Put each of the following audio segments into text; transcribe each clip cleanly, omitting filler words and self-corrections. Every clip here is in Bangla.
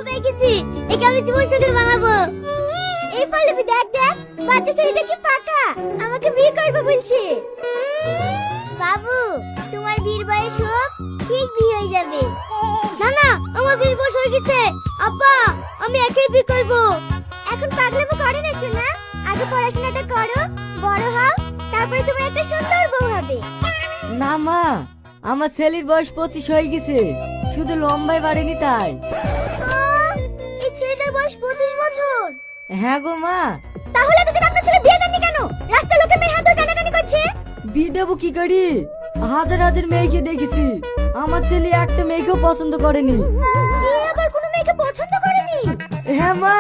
পেয়ে গেছি, একে আমি জীবন সঙ্গী বানাবো। এই পল্লবী দেখ দেখ, বাচ্চা ছেলেটা কি পাকা, আমাকে বিয়ে করবে বলছে। বাবু, তোমার বিয়ের বয়স হোক, ঠিক বিয়ে হয়ে যাবে। না না, আমার বিয়ের বয়স হয়ে গেছে। আব্বা, আমি একাই বিয়ে করব। এখন পাগলামো করে না শোনা, আগে পড়াশোনাটা করো, বড় হও, তারপরে তোমার একটা সুন্দর বউ হবে। না মা, আমার ছেলের বয়স 25 হয়ে গেছে, শুধু লম্বায় বাড়েনি তাই। এই ছেলেটার বয়স 25 বছর? হ্যাঁ গো মা। তাহলে তোকে আপনার ছেলে বিয়ে দেননি কেন? রাস্তা লোকে মেয়ে হাত ধরে টানাটানি করছে। বিয়ে দেবো কি করি? হাজার হাজার মেয়েকে দেখেছি, আমার ছেলে একটা মেয়েকেও পছন্দ করেনি। এ আবার কোনো মেয়েকে পছন্দ করেনি? হ্যাঁ মা,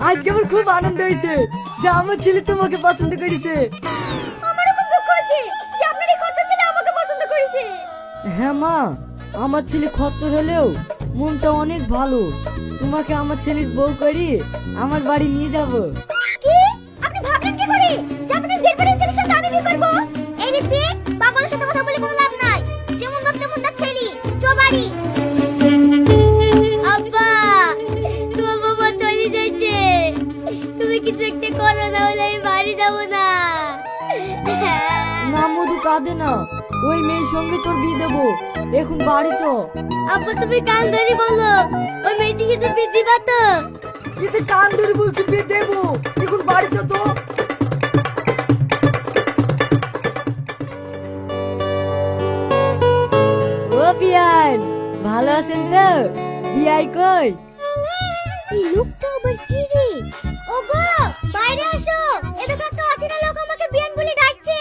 আজকে আমার খুব আনন্দ হয়েছে যে আমার ছেলে তোমাকে পছন্দ করেছে। আমারও খুব দুঃখ হচ্ছে যে আপনার এই কচ্ছপ ছেলে আমাকে পছন্দ করেছে। হ্যাঁ মা, আমার ছেলে খচ্চর হলেও মনটা অনেক ভালো। তোমাকে আমার ছেলের বউ করি আমার বাড়ি নিয়ে যাব। কি? আপনি ভাবলেন কি করে যে আপনার দেড়বারের ছেলের সাথে আমি বিয়ে করব? এই নীতি, পাগলের সাথে কথা বলে কোনো লাভ নাই। যেমন ভাব তেমন তার ছেলে। চো বাড়ি। আব্বা, তোমার বাবা চলে যাচ্ছে, তুমি কিছু একটা করো, না হলে আমি বাড়ি যাব না। না মধু, কাঁদে না, ওই মেয়ের সঙ্গে তোর বিয়ে দেবো, এখন বাড়ি চ। আব্বা, তুমি কান ধরে বলো, ওই মেয়েটিকে তো বিয়ে দিবা তো? এতে কান ধরে বলছি বিয়ে দেবো, এখন বাড়ি চ তো। ও বিয়ান, ভালো আছেন তো? বিয়াই কই? এই লোকটা আবার কি রে? ওগো, বাইরে আসো, এদিকে একটা অচেনা লোক আমাকে বিয়ান বলে ডাকছে।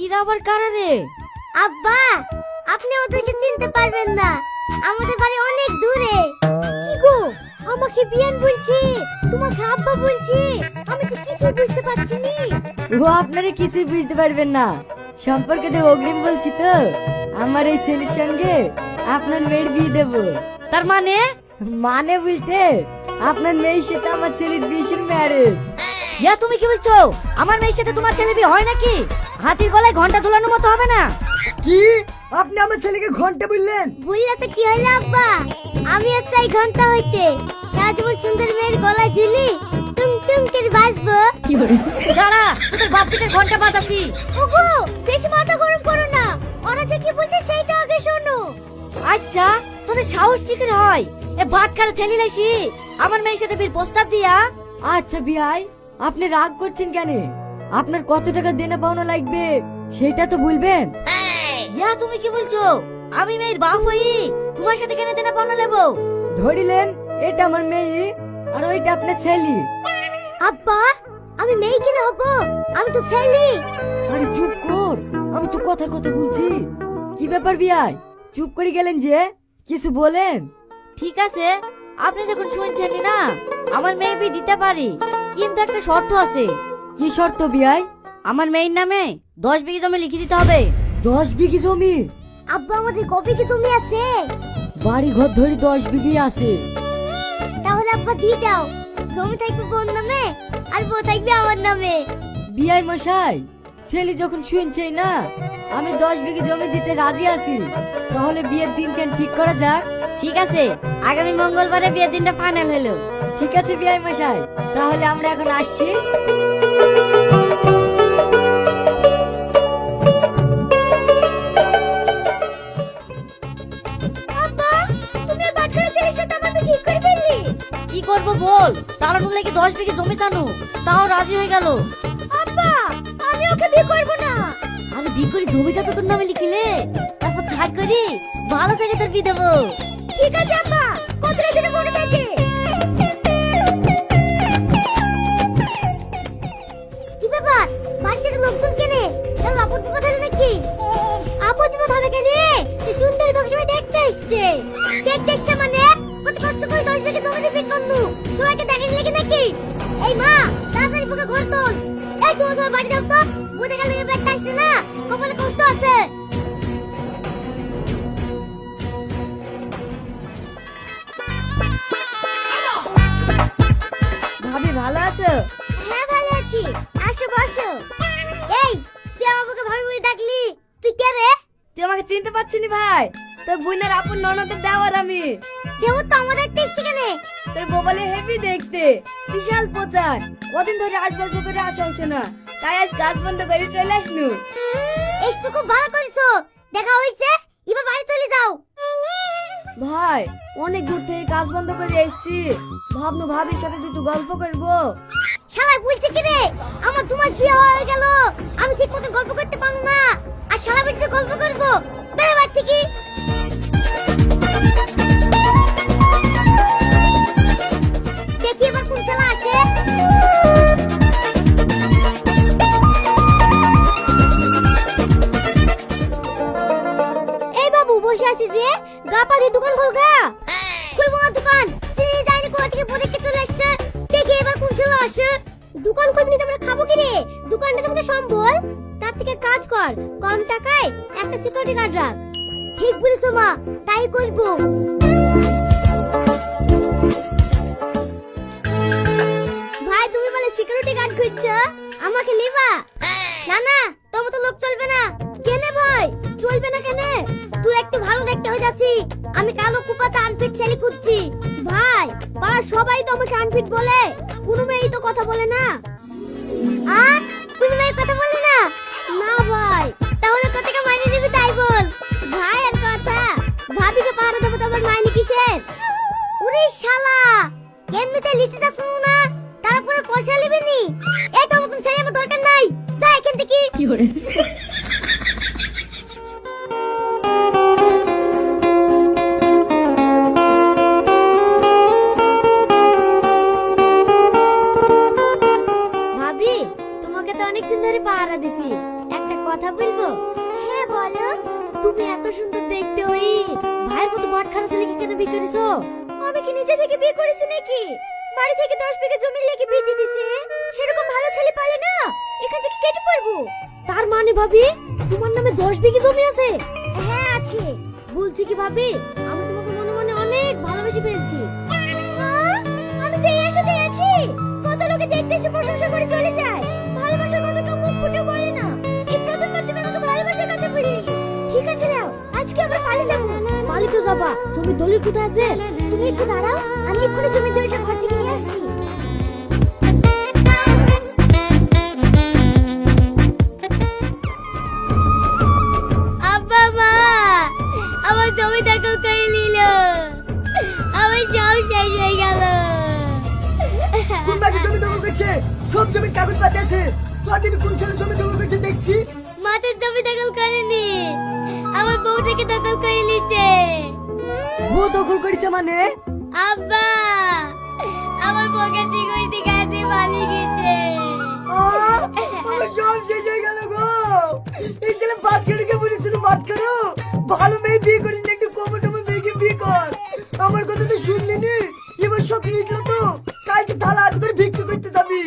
এরা আবার কারা রে? আব্বা, আপনি ওদেরকে চিনতে পারবেন না, আমাদের বাড়ি অনেক দূরে। কি গো, আমাকে বিয়ান বলছে, তোমাকে আব্বা বলছে, আমি তো কিছুই বুঝতে পারছি না। ও আপনারা কিছুই বুঝতে পারবেন না, সম্পর্কটা অগ্রিম বলছি তো। আমার এই ছেলের সঙ্গে আপনার মেয়ের বিয়ে দেবো। তার মানে? মানে বলতে আপনার মেয়ের সাথে আমার ছেলের বিয়ের ম্যারেজ। ইয়া তুমি কি বলছো? আমার মেয়ের সাথে তোমার ছেলের বিয়ে হয় নাকি? হাতির গলায় ঘন্টা ঝুলানোর মতো হবে না। কি? আপনি আমার ছেলেকে ঘন্টা বললেন? বুঝলে তো কি হলো আব্বা, আমি চাই ঘন্টা হইতে, সারা জীবন সুন্দর মেয়ের গলায় ঝুলি টুম টুম করে বাজবো। দাঁড়া, তোদের বাপ পিঠের ঘন্টা বাজাছি। ওগো, বেশি মাথা গরম করো না, ওরা যে কি বলছে সেইটা আগে শোনো। আচ্ছা, তোদের সাহস কি করে হয় এ বাটকার ছেলে লাইছি আমার মেয়ের সাথে বিয়ের প্রস্তাব দিয়া? আচ্ছা বিয়াই, আপনি রাগ করছেন কেন? আপনার কত টাকা দেনা পাওনা লাগবে সেটা তো বলবেন। ইয়া তুমি কি বলছো? আমি মেয়ের বাপ হই, তোমার সাথে কেন দেনা পাওনা নেব? ধরিলেন, এটা আমার মেয়ে আর ওইটা আপনার ছেলে। আব্বা, আমি মেয়ে কিনা হবো, আমি তো ছেলে। আরে চুপ কর, আমি তো কথা কথা বলছি। কি ব্যাপার বিয়াই, চুপ করে গেলেন যে? কিছু বলেন। ঠিক আছে, আপনি যখন শুনছেনই না, আমার মেয়ে বিয়ে দিতে পারি, কিন্তু একটা শর্ত আছে। কি শর্ত বিয়াই? আমার মেয়ের নামে 10 বিঘি জমি লিখে দিতে হবে। 10 বিঘি জমি? আব্বা, আমাদের কবে কি জমি আছে? বাড়ি ঘর ধরে 10 বিঘি আছে। তাহলে আব্বা দিয়ে দাও, জমি থাকবে বোন নামে আর বউ থাকবে আমার নামে। বিয়াই মশাই, ছেলে যখন শুনছেই না আমি 10 বিঘি জমি দিতে রাজি আছি, তাহলে বিয়ের দিন কেন ঠিক করা যাক। ঠিক আছে, আগামী মঙ্গলবারে বিয়ের দিনটা ফাইনাল হলো। ঠিক আছে বিয়াই মশাই, তাহলে আমরা এখন আসছি। আব্বা, তুমি এই বাটখারা ছেলের সাথে আমার বিয়ে ঠিক করে ফেললি? কি করব বল, তাড়ানো লেগে 10 বিঘি জমি চানু, তাও রাজি হয়ে গেল। আব্বা, আমি ওকে বিয়ে করব না। আমি বিয়ে করে জমিটা তো তোর নামে লিখিলে, তারপর ছাড় করি ভালো জায়গায় তোর বিয়ে দেবো। ঠিক আছে আব্বা, কতটা যেন মনে থাকে। কি ব্যাপার, বাড়িতে তো লোকজন কেনে, তাহলে আপদ বিপদ হলো নাকি? আপদ বিপদ হবে কেন? তুই সুন্দর বাবু সবাই দেখতে এসছে। দেখতে এসছে মানে কত কষ্ট করে 10 বিঘা জমি দিয়ে বিয়ে করলু, সবাইকে দেখার লেগে নাকি? এই মা, তাড়াতাড়ি বুকে ঘর তোল। এই তুমি সবাই বাড়ি যাও তো, বুঝে গেলে ব্যাগটা আসছে না, কপালে কষ্ট আছে। ভাবি ভালো আছো? হ্যাঁ ভালো আছি, আসো বসো। এই, তুই আমাকে ভাবি বলে ডাকলি, তুই কে রে? তুই আমাকে চিনতে পারছিস ভাই? তোর বোনের আপন ননদের দেওয়ার আমি। দেবো তো আমাদের দেশ সেখানে। তোর বলে হেভি দেখতে, বিশাল প্রচার। কদিন ধরে আসবাব করে আসা হচ্ছে না, তাই আজ কাজ বন্ধ করে চলে আসনু। এসে খুব ভালো করেছো, দেখা হয়েছে, এবার বাড়ি চলে যাও। ভাই অনেক দূর থেকে কাজ বন্ধ করে এসেছি, ভাবনু ভাবির সাথে দুটো গল্প করবো। শালা বলছে কি রে, আমার 2 মাস বিয়ে হয়ে গেল, আমি ঠিক মতো গল্প করতে পারবো না, আর শালা বলছে গল্প করবো। বেরে বাড়ি থেকে। দেখি এবার কোন শালা আসে। এই বাবু বসে আছি যে, গা পা দিয়ে দোকান খোল গা। খুলবো না দোকান, চিনি যায়নি কোথা থেকে বোঝে চলে আসছে। দেখি এবার কোন শালা আসে। দোকান খুলবি না তো আমরা খাবো কি রে? দোকানটা তোমাকে সম্বল, তার থেকে কাজ কর, কম টাকায় একটা সিকিউরিটি গার্ড রাখ। ঠিক বলেছো মা, তাই করবো। ভাই তুমি বলে সিকিউরিটি গার্ড খুঁজছো, আমাকে লিবা? না না, তোমার তো লোক চলবে না। কেনে ভাই চলবে না কেনে? তুই একটু ভালো দেখতে হয়ে যাচ্ছি, আমি কালো কুপাতে আনফিট ছেলে খুঁজছি। ভাই পাড়া সবাই তো আমাকে আনফিট বলে, কোনো মেয়েই তো কথা বলে না। আর কোনো মেয়ে কথা বলে না? না ভাই, তাহলে কত টাকা মাইনে দিবি তাই বল। ভাই আর কথা, ভাবিকে পাহারা দেবো তো আবার মাইনে কিসের? ওরে শালা, এমনিতে লিখতে যা শুনো না, তারপরে পয়সা নিবি নি? এই তোর মতন ছেলে আমার দরকার নাই, যা এখান থেকে। কি করে? ভাবি তোমাকে তো অনেকদিন ধরে পাহারা দিছি, একটা কথা বলবো? হ্যাঁ বলো। তুমি এত সুন্দর দেখতে হই ভাইয়ের মতো বাটখারা ছেলেকে কেন বিয়ে করেছো? আমি কি নিজে থেকে বিয়ে করেছি নাকি? বাড়ি থেকে 10 বিঘা জমি লেগে বিয়ে দিয়ে দিছে, সেরকম ভালো ছেলে পালে না, এখান থেকে কেটে পড়বো। তার মানে ভাবি তোমার নামে 10 বিঘা জমি আছে? হ্যাঁ আছে। বলছি কি ভাবি, আমি তোমাকে মনে মনে অনেক ভালোবেসে ফেলছি। আমি তো এই আশাতেই আছি, কত লোকে দেখতে এসে প্রশংসা করে চলে যায়, ভালোবাসার কথা কেউ মুখ ফুটে বলে না। এই প্রথমবার তুমি আমাকে ভালোবাসার কথা বললি। ঠিক আছে নাও, আজকে আমরা পালিয়ে যাবো। পালিয়ে তো যাবা, জমির দলিল কোথায় আছে? তুমি একটু দাঁড়াও, আমি এক্ষুনি জমির দলিলটা ঘর থেকে নিয়ে আসছি। আব্বা মা, আমার জমিটা কেউ করে নিল, আমার সব শেষ হয়ে গেল। কোন বাড়ি জমি দখল করছে? সব জমির কাগজ পাতে আছে, কতদিন কোন ছেলে জমি দখল করছে দেখছি। মাঠের জমি দখল করেনি, আমার বউটাকে দখল করে নিচ্ছে। ও দখল করেছে মানে? আব্বা, আমার বউকে সিকিউরিটি গার্ড দিয়ে পালিয়ে গেছে। আমার সব শেষ হয়ে গেল গো। এই ছেলে বাদ খেড়ে বলেছিল, বাদ খেড়ো ভালো মেয়ে বিয়ে করিস না, একটু কমোটমো মেয়েকে বিয়ে কর। আমার কথা তো শুনলি নি, এবার সব মিটলো তো, কালকে থালা হাত করে ভিক্ষা করতে যাবি।